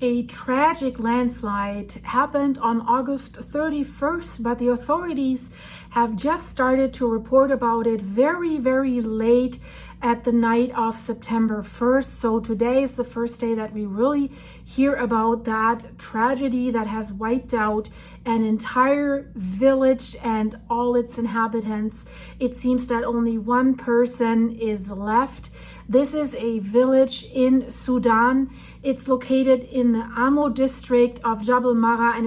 A tragic landslide happened on August 31st, but the authorities have just started to report about it very, very late at the night of September 1st. So today is the first day that we really hear about that tragedy that has wiped out an entire village and all its inhabitants. It seems that only one person is left. This is a village in Sudan. It's located in the Amo district of Jabal Marra, and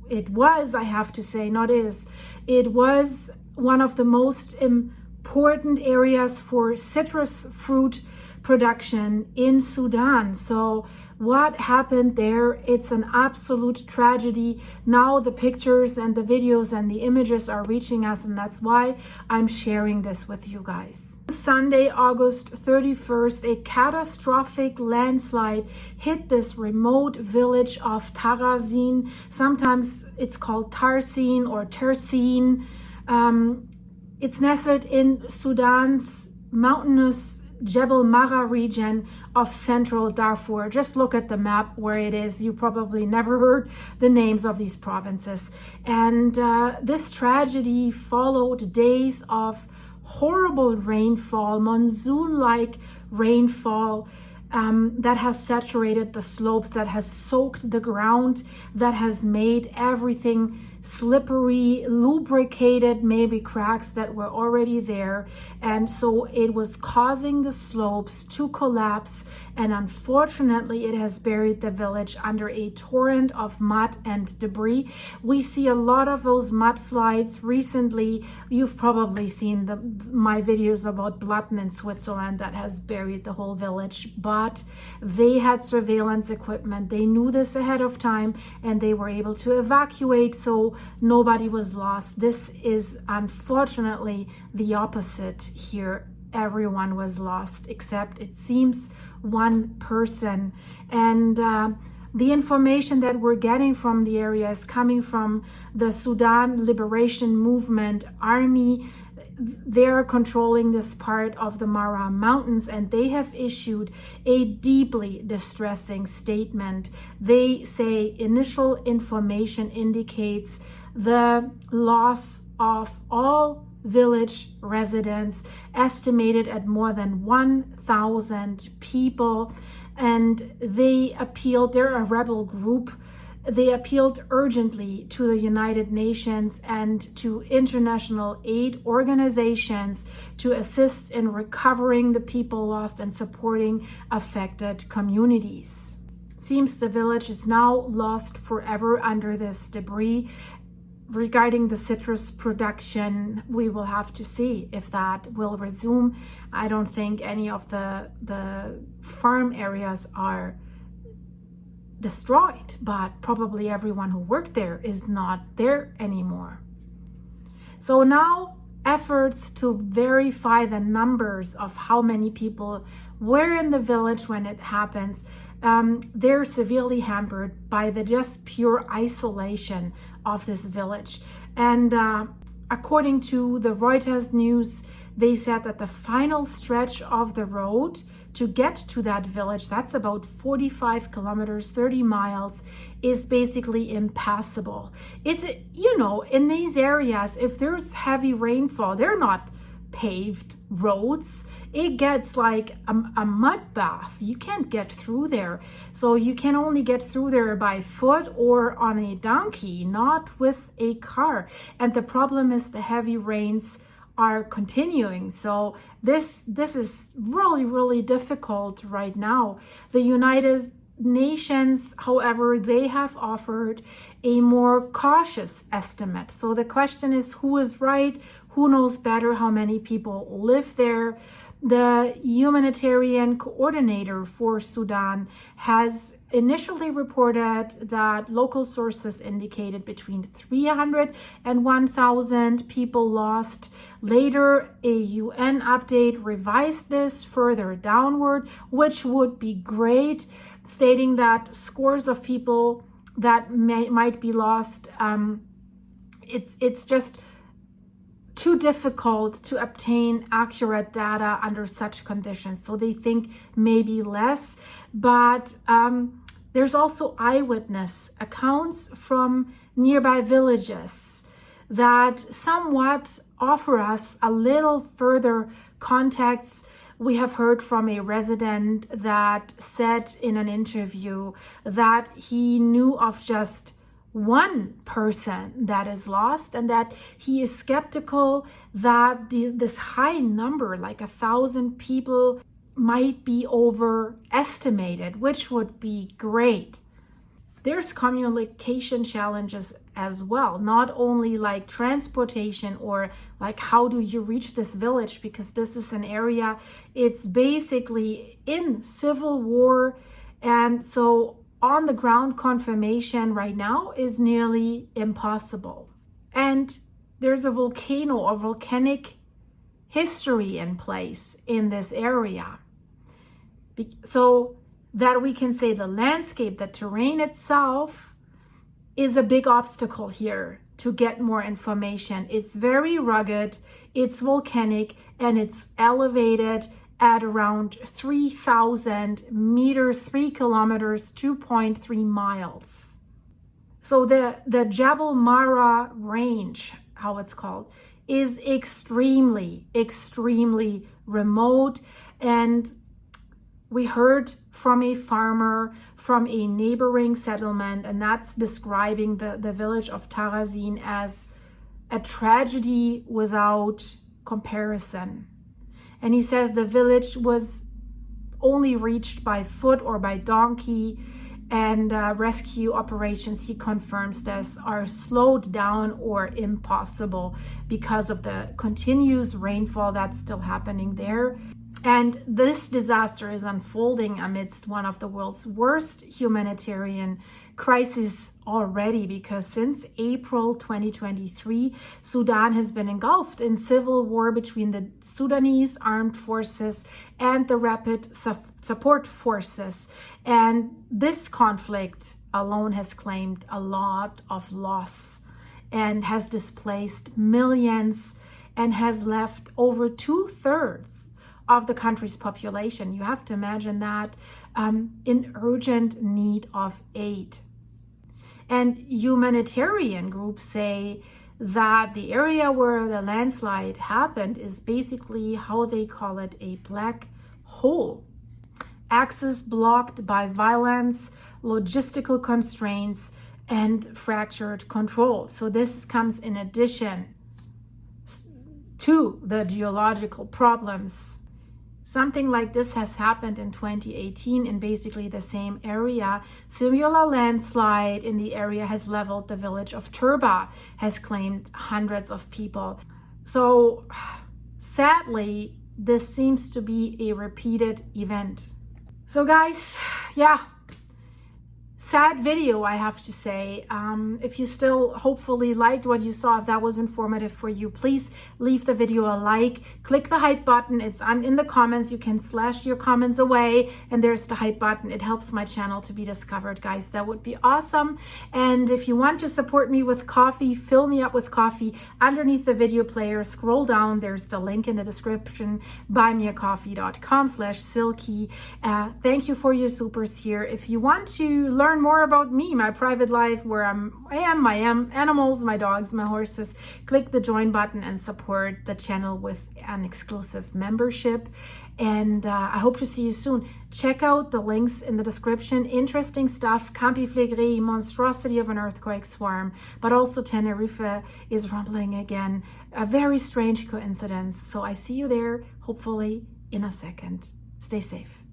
it was, I have to say, not is, it was one of the most important areas for citrus fruit production in Sudan. So what happened there? It's an absolute tragedy. Now the pictures and the videos and the images are reaching us, and that's why I'm sharing this with you guys. Sunday, August 31st, a catastrophic landslide hit this remote village of Tarazin. Sometimes it's called Tarsin or Tersin. It's nestled in Sudan's mountainous Jebel Marra region of central Darfur. Just look at the map where it is. You probably never heard the names of these provinces. And this tragedy followed days of horrible rainfall, monsoon-like rainfall that has saturated the slopes, that has soaked the ground, that has made everything slippery, lubricated, maybe cracks that were already there. And so it was causing the slopes to collapse, and unfortunately it has buried the village under a torrent of mud and debris. We see a lot of those mudslides recently. You've probably seen my videos about Blatten in Switzerland that has buried the whole village, but they had surveillance equipment. They knew this ahead of time and they were able to evacuate, so nobody was lost. This is unfortunately the opposite here. Everyone was lost except, it seems, one person. And the information that we're getting from the area is coming from the Sudan Liberation Movement Army. They're controlling this part of the Marra Mountains, and they have issued a deeply distressing statement. They say initial information indicates the loss of all village residents, estimated at more than 1,000 people. And they appealed, they're a rebel group, they appealed urgently to the United Nations and to international aid organizations to assist in recovering the people lost and supporting affected communities. Seems the village is now lost forever under this debris. Regarding the citrus production, we will have to see if that will resume. I don't think any of the farm areas are destroyed, but probably everyone who worked there is not there anymore. So now efforts to verify the numbers of how many people were in the village when it happens, they're severely hampered by the just pure isolation of this village. And according to the Reuters news, they said that the final stretch of the road to get to that village, that's about 45 kilometers, 30 miles, is basically impassable. It's, you know, in these areas, if there's heavy rainfall, they're not paved roads. It gets like a mud bath. You can't get through there. So you can only get through there by foot or on a donkey, not with a car. And the problem is the heavy rains are continuing. So this is really, really difficult right now. The United Nations, however, they have offered a more cautious estimate. So the question is, who is right? Who knows better how many people live there? The humanitarian coordinator for Sudan has initially reported that local sources indicated between 300 and 1,000 people lost. Later, a UN update revised this further downward, which would be great, stating that scores of people that might be lost. It's just too difficult to obtain accurate data under such conditions. So they think maybe less, but There's also eyewitness accounts from nearby villages that somewhat offer us a little further context. We have heard from a resident that said in an interview that he knew of just one person that is lost, and that he is skeptical that this high number, like 1,000 people, might be overestimated, which would be great. There's communication challenges as well, not only like transportation or like how do you reach this village, because this is an area, it's basically in civil war, and so on the ground confirmation right now is nearly impossible. And there's a volcano or volcanic history in place in this area. So that we can say the landscape, the terrain itself is a big obstacle here to get more information. It's very rugged, it's volcanic, and it's elevated at around 3,000 meters, 3 kilometers, 2.3 miles. So the Jabal Marra range, how it's called, is extremely, extremely remote. And we heard from a farmer from a neighboring settlement, and that's describing the village of Tarazin as a tragedy without comparison. And he says the village was only reached by foot or by donkey, and rescue operations, he confirms this, are slowed down or impossible because of the continuous rainfall that's still happening there. And this disaster is unfolding amidst one of the world's worst humanitarian crises already, because since April 2023, Sudan has been engulfed in civil war between the Sudanese armed forces and the rapid support forces. And this conflict alone has claimed a lot of loss and has displaced millions and has left over 2/3 of the country's population. You have to imagine that in urgent need of aid. And humanitarian groups say that the area where the landslide happened is basically how they call it, a black hole. Access blocked by violence, logistical constraints, and fractured control. So this comes in addition to the geological problems. Something like this has happened in 2018 in basically the same area. Similar landslide in the area has leveled the village of Turba, has claimed hundreds of people. So sadly, this seems to be a repeated event. So guys, yeah, sad video, I have to say. If you still hopefully liked what you saw, if that was informative for you, please leave the video a like. Click the hype button. It's in the comments. You can slash your comments away, and there's the hype button. It helps my channel to be discovered, guys. That would be awesome. And if you want to support me with coffee, fill me up with coffee. Underneath the video player, scroll down. There's the link in the description, buymeacoffee.com/silky. Thank you for your supers here. If you want to learn more about me, my private life, where I am, my animals, my dogs, my horses, click the join button and support the channel with an exclusive membership. And I hope to see you soon. Check out the links in the description. Interesting stuff. Campi Flegrei, monstrosity of an earthquake swarm, but also Tenerife is rumbling again. A very strange coincidence. So I see you there, hopefully in a second. Stay safe.